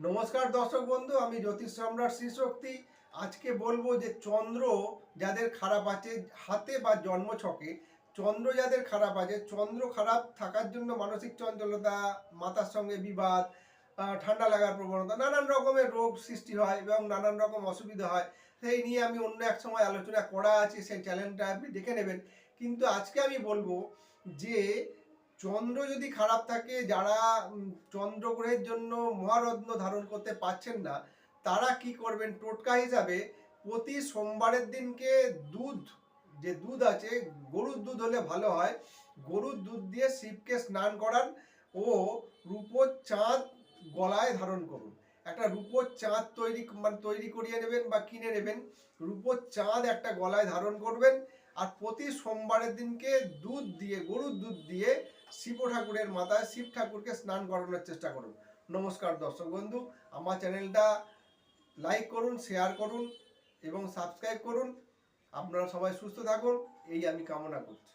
নমস্কার দর্শক বন্ধু, আমি জ্যোতিষ সম্রাট শ্রী শক্তি। আজকে বলবো যে চন্দ্র যাদের খারাপ আছে হাতে বা জন্মছকে, চন্দ্র যাদের খারাপ আছে, চন্দ্র খারাপ থাকার জন্য মানসিক চঞ্চলতা, মাতার সঙ্গে বিবাদ, ঠান্ডা লাগার প্রবণতা, নানান রকমের রোগ সৃষ্টি হয় এবং নানান রকম অসুবিধা হয়। সেই নিয়ে আমি অন্য এক সময় আলোচনা করা আছে, সেই চ্যানেলটা আপনি দেখে নেবেন। কিন্তু আজকে আমি বলবো যে চন্দ্র যদি খারাপ থাকে, যারা চন্দ্রগ্রহের জন্য মহারত্ন ধারণ করতে পারছেন না, তারা কি করবেন টোটকা হিসাবে? প্রতি সোমবারের দিনকে দুধ, যে দুধ আছে, গরুর দুধ হলে ভালো হয়, গরুর দুধ দিয়ে শিবকে স্নান করান ও রূপোর চাঁদ গলায় ধারণ করুন। একটা রূপোর চাঁদ তৈরি করিয়ে নেবেন বা কিনে নেবেন, রূপোর চাঁদ একটা গলায় ধারণ করবেন। আর প্রতি সোমবারের দিনকে দুধ দিয়ে, গরুর দুধ দিয়ে শিব ঠাকুরের মাথায় শিব ঠাকুরকে স্নান করানোর চেষ্টা করুন। নমস্কার দর্শক বন্ধু, আমার চ্যানেলটা লাইক করুন, শেয়ার করুন এবং সাবস্ক্রাইব করুন। আপনারা সবাই সুস্থ থাকুন, এই আমি কামনা করছি।